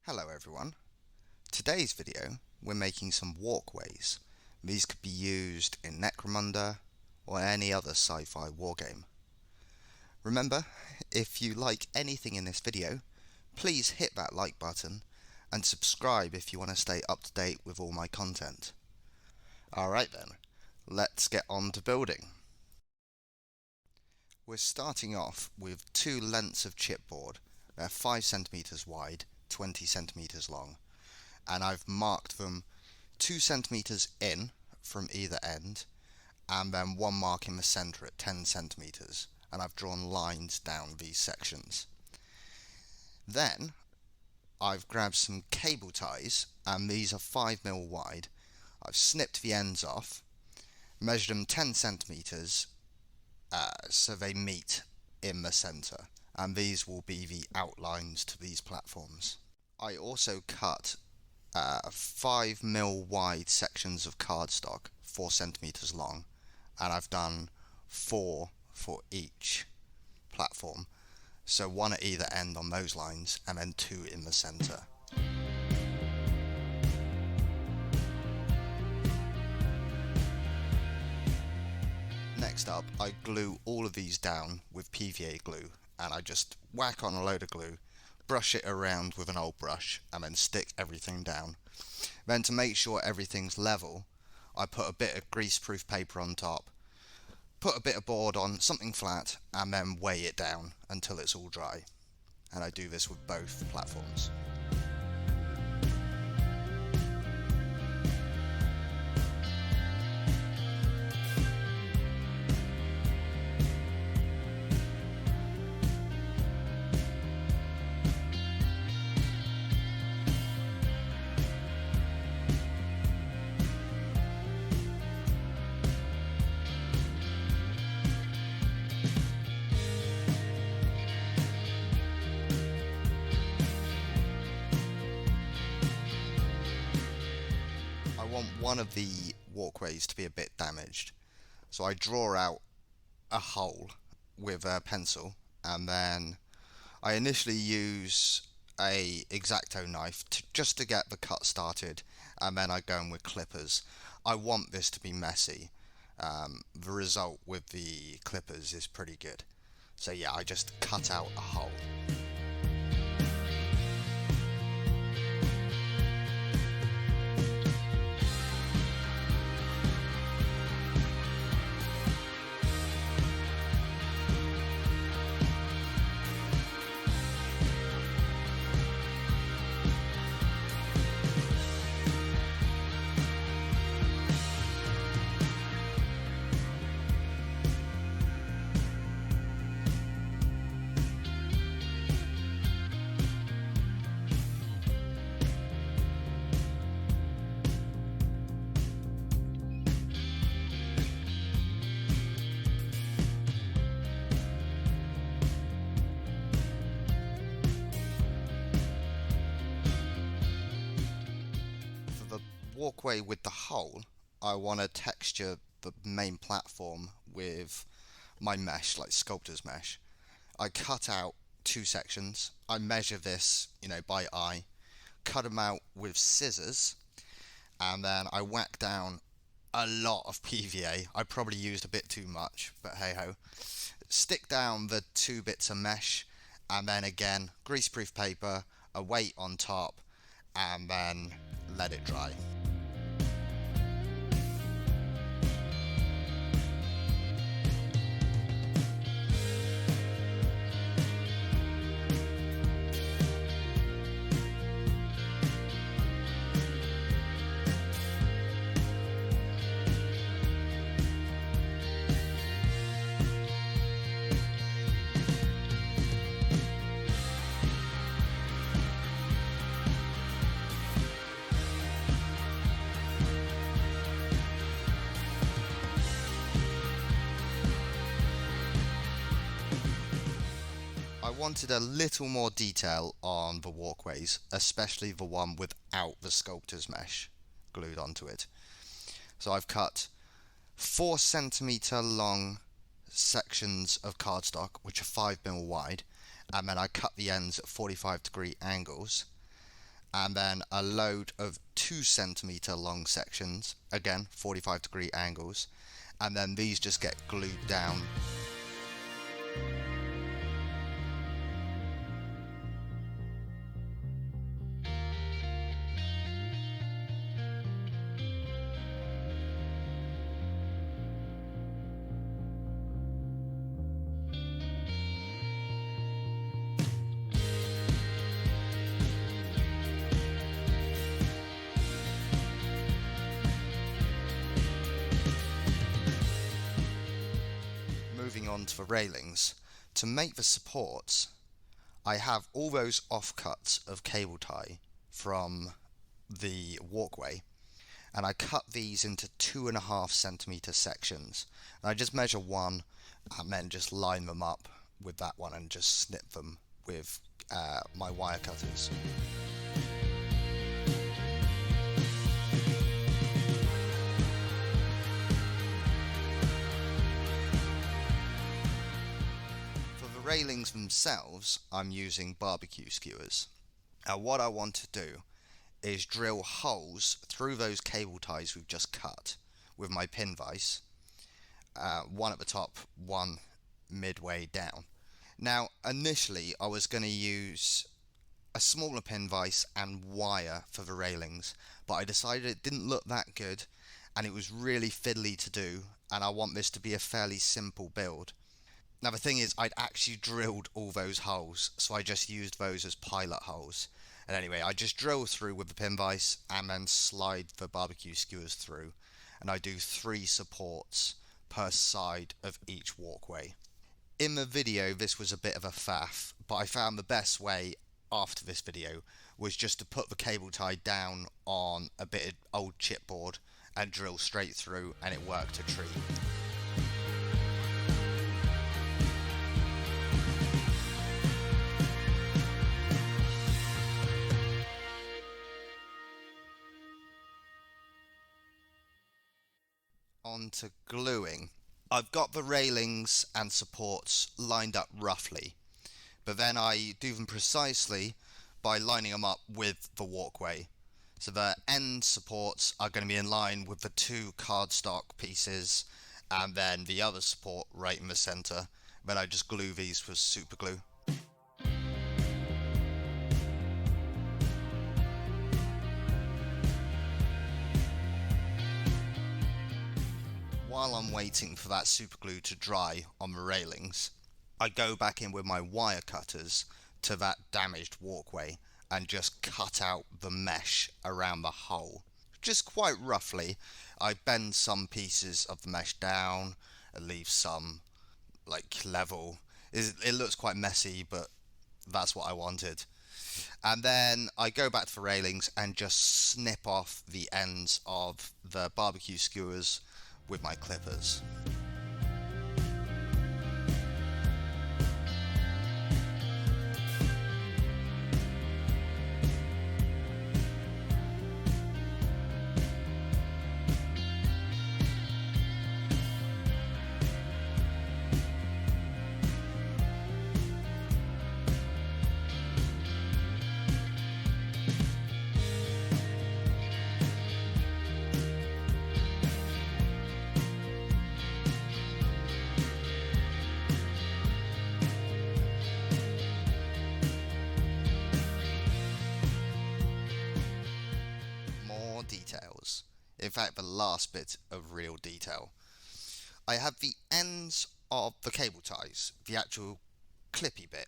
Hello everyone. Today's video we're making some walkways. These could be used in Necromunda or any other sci-fi wargame. Remember, if you like anything in this video, please hit that like button and subscribe if you want to stay up to date with all my content. Alright then, let's get on to building. We're starting off with two lengths of chipboard. They're 5 centimeters wide, 20 centimeters long, and I've marked them 2 centimeters in from either end and then one mark in the center at 10 centimeters, and I've drawn lines down these sections. Then I've grabbed some cable ties, and these are 5mm wide. I've snipped the ends off, measured them 10 centimeters so they meet in the center, and these will be the outlines to these platforms. I also cut 5mm wide sections of cardstock, 4 centimeters long, and I've done 4 for each platform, so 1 at either end on those lines and then 2 in the center. Next up, I glue all of these down with PVA glue, and I just whack on a load of glue, brush it around with an old brush, and then stick everything down. Then to make sure everything's level, I put a bit of greaseproof paper on top, put a bit of board on something flat, and then weigh it down until it's all dry. And I do this with both platforms. One of the walkways to be a bit damaged, so I draw out a hole with a pencil, and then I initially use a X-Acto knife just to get the cut started, and then I go in with clippers. I want this to be messy. The result with the clippers is pretty good, so yeah, I just cut out a hole. Walkway with the hole, I want to texture the main platform with my mesh, like sculptor's mesh. I cut out 2 sections. I measure this, by eye, cut them out with scissors, and then I whack down a lot of PVA. I probably used a bit too much, but hey ho. Stick down the 2 bits of mesh, and then again, greaseproof paper, a weight on top, and then let it dry. wanted a little more detail on the walkways, especially the one without the sculptor's mesh glued onto it. So I've cut 4 centimeter long sections of cardstock, which are 5mm wide, and then I cut the ends at 45-degree angles, and then a load of 2cm long sections, again 45-degree angles, and then these just get glued down. Moving on to the railings. To make the supports, I have all those offcuts of cable tie from the walkway, and I cut these into 2.5cm sections. And I just measure one and then just line them up with that one and just snip them with my wire cutters. Railings themselves, I'm using barbecue skewers. Now what I want to do is drill holes through those cable ties we've just cut with my pin vise, one at the top, one midway down. Now initially I was going to use a smaller pin vise and wire for the railings, but I decided it didn't look that good and it was really fiddly to do, and I want this to be a fairly simple build. Now the thing is, I'd actually drilled all those holes, so I just used those as pilot holes. And anyway, I just drill through with the pin vise and then slide the barbecue skewers through. And I do 3 supports per side of each walkway. In the video, this was a bit of a faff, but I found the best way after this video was just to put the cable tie down on a bit of old chipboard and drill straight through, and it worked a treat. On to gluing. I've got the railings and supports lined up roughly, but then I do them precisely by lining them up with the walkway. So the end supports are going to be in line with the 2 cardstock pieces, and then the other support right in the centre. Then I just glue these with super glue. While I'm waiting for that super glue to dry on the railings, I go back in with my wire cutters to that damaged walkway and just cut out the mesh around the hole. Just quite roughly. I bend some pieces of the mesh down and leave some like level. It looks quite messy, but that's what I wanted. And then I go back to the railings and just snip off the ends of the barbecue skewers with my clippers. Details. In fact, the last bit of real detail. I have the ends of the cable ties, the actual clippy bit,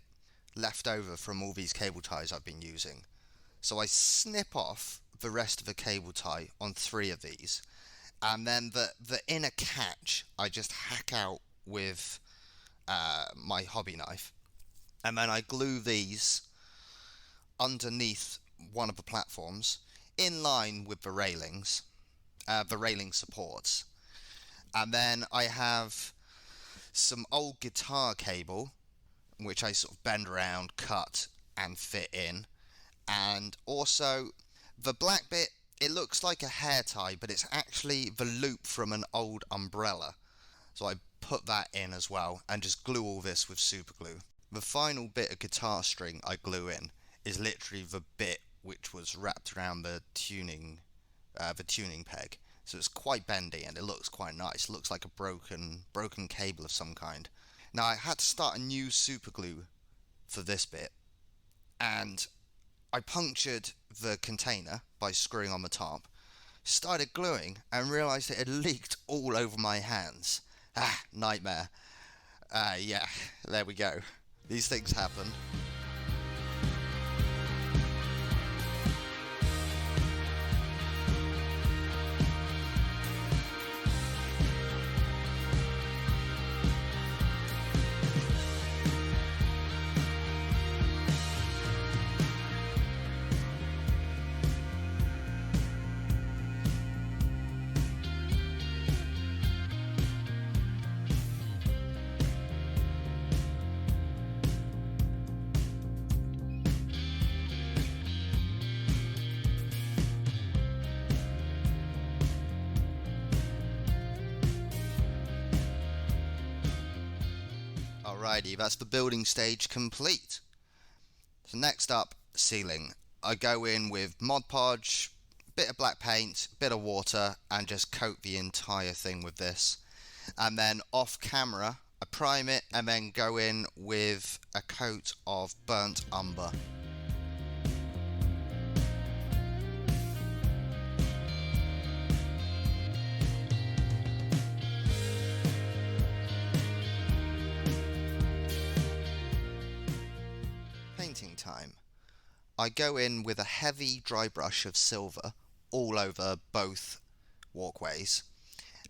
left over from all these cable ties I've been using. So I snip off the rest of the cable tie on 3 of these, and then the inner catch I just hack out with my hobby knife, and then I glue these underneath one of the platforms in line with the railings, the railing supports. And then I have some old guitar cable, which I sort of bend around, cut and fit in. And also the black bit, it looks like a hair tie, but it's actually the loop from an old umbrella. So I put that in as well and just glue all this with super glue. The final bit of guitar string I glue in is literally the bit which was wrapped around the tuning peg. So it's quite bendy and it looks quite nice. It looks like a broken cable of some kind. Now I had to start a new super glue for this bit, and I punctured the container by screwing on the top, started gluing and realised it had leaked all over my hands. Nightmare. Yeah, there we go. These things happen. Alrighty, that's the building stage complete. So next up, ceiling. I go in with Mod Podge, bit of black paint, bit of water, and just coat the entire thing with this. And then off camera, I prime it and then go in with a coat of burnt umber. Painting time. I go in with a heavy dry brush of silver all over both walkways,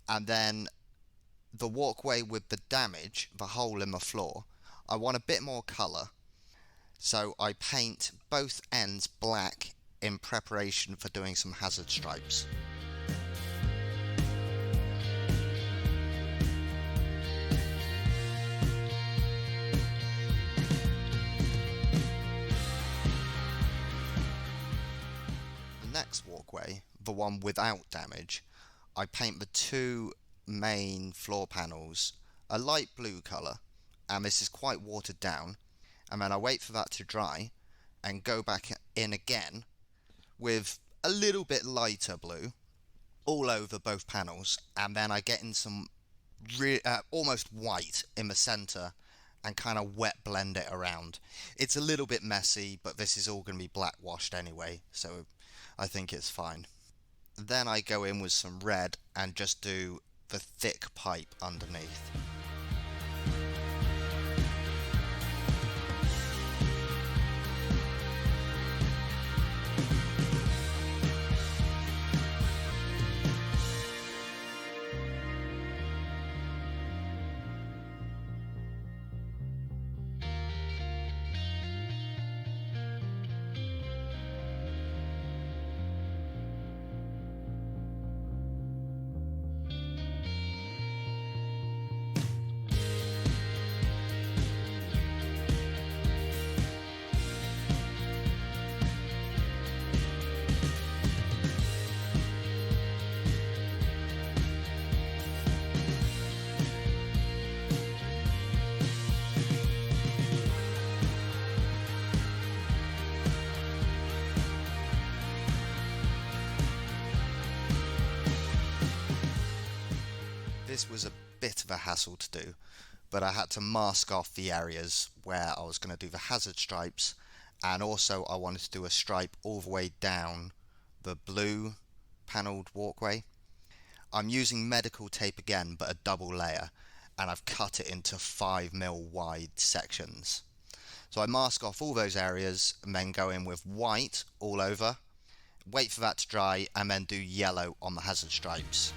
and then the walkway with the damage, the hole in the floor, I want a bit more colour, so I paint both ends black in preparation for doing some hazard stripes. Next walkway, the one without damage, I paint the two main floor panels a light blue colour, and this is quite watered down, and then I wait for that to dry and go back in again with a little bit lighter blue all over both panels, and then I get in some almost white in the centre and kind of wet blend it around. It's a little bit messy, but this is all going to be black washed anyway, so I think it's fine. Then I go in with some red and just do the thick pipe underneath. This was a bit of a hassle to do, but I had to mask off the areas where I was going to do the hazard stripes, and also I wanted to do a stripe all the way down the blue panelled walkway. I'm using medical tape again, but a double layer, and I've cut it into 5mm wide sections. So I mask off all those areas and then go in with white all over, wait for that to dry, and then do yellow on the hazard stripes.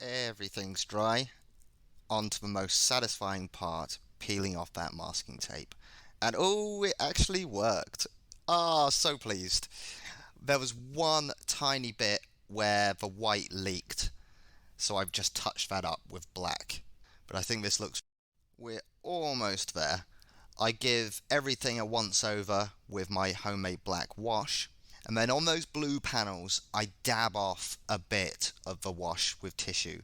Everything's dry. On to the most satisfying part, peeling off that masking tape. And oh, it actually worked. So pleased. There was one tiny bit where the white leaked, so I've just touched that up with black. But I think this looks... We're almost there. I give everything a once over with my homemade black wash, and then on those blue panels I dab off a bit of the wash with tissue,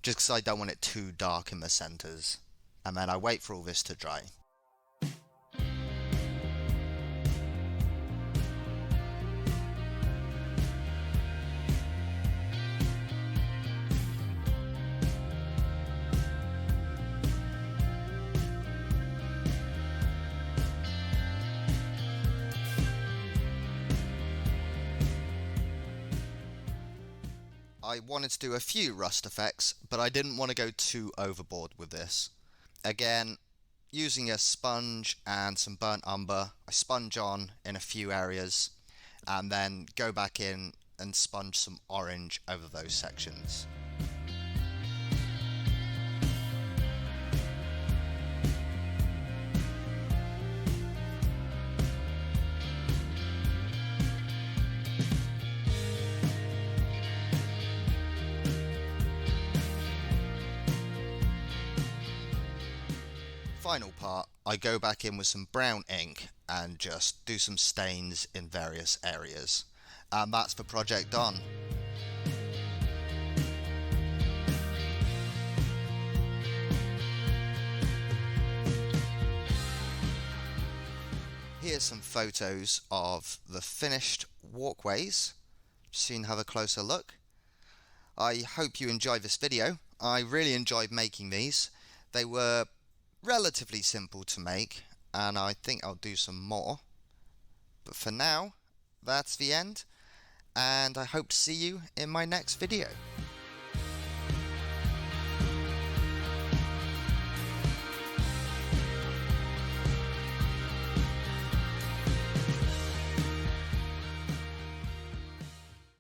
just because I don't want it too dark in the centres, and then I wait for all this to dry. I wanted to do a few rust effects, but I didn't want to go too overboard with this. Again, using a sponge and some burnt umber, I sponge on in a few areas and then go back in and sponge some orange over those sections. Final part, I go back in with some brown ink and just do some stains in various areas. And that's the project done. Here's some photos of the finished walkways, so you can have a closer look. I hope you enjoyed this video. I really enjoyed making these. They were relatively simple to make, and I think I'll do some more. But for now, that's the end, and I hope to see you in my next video.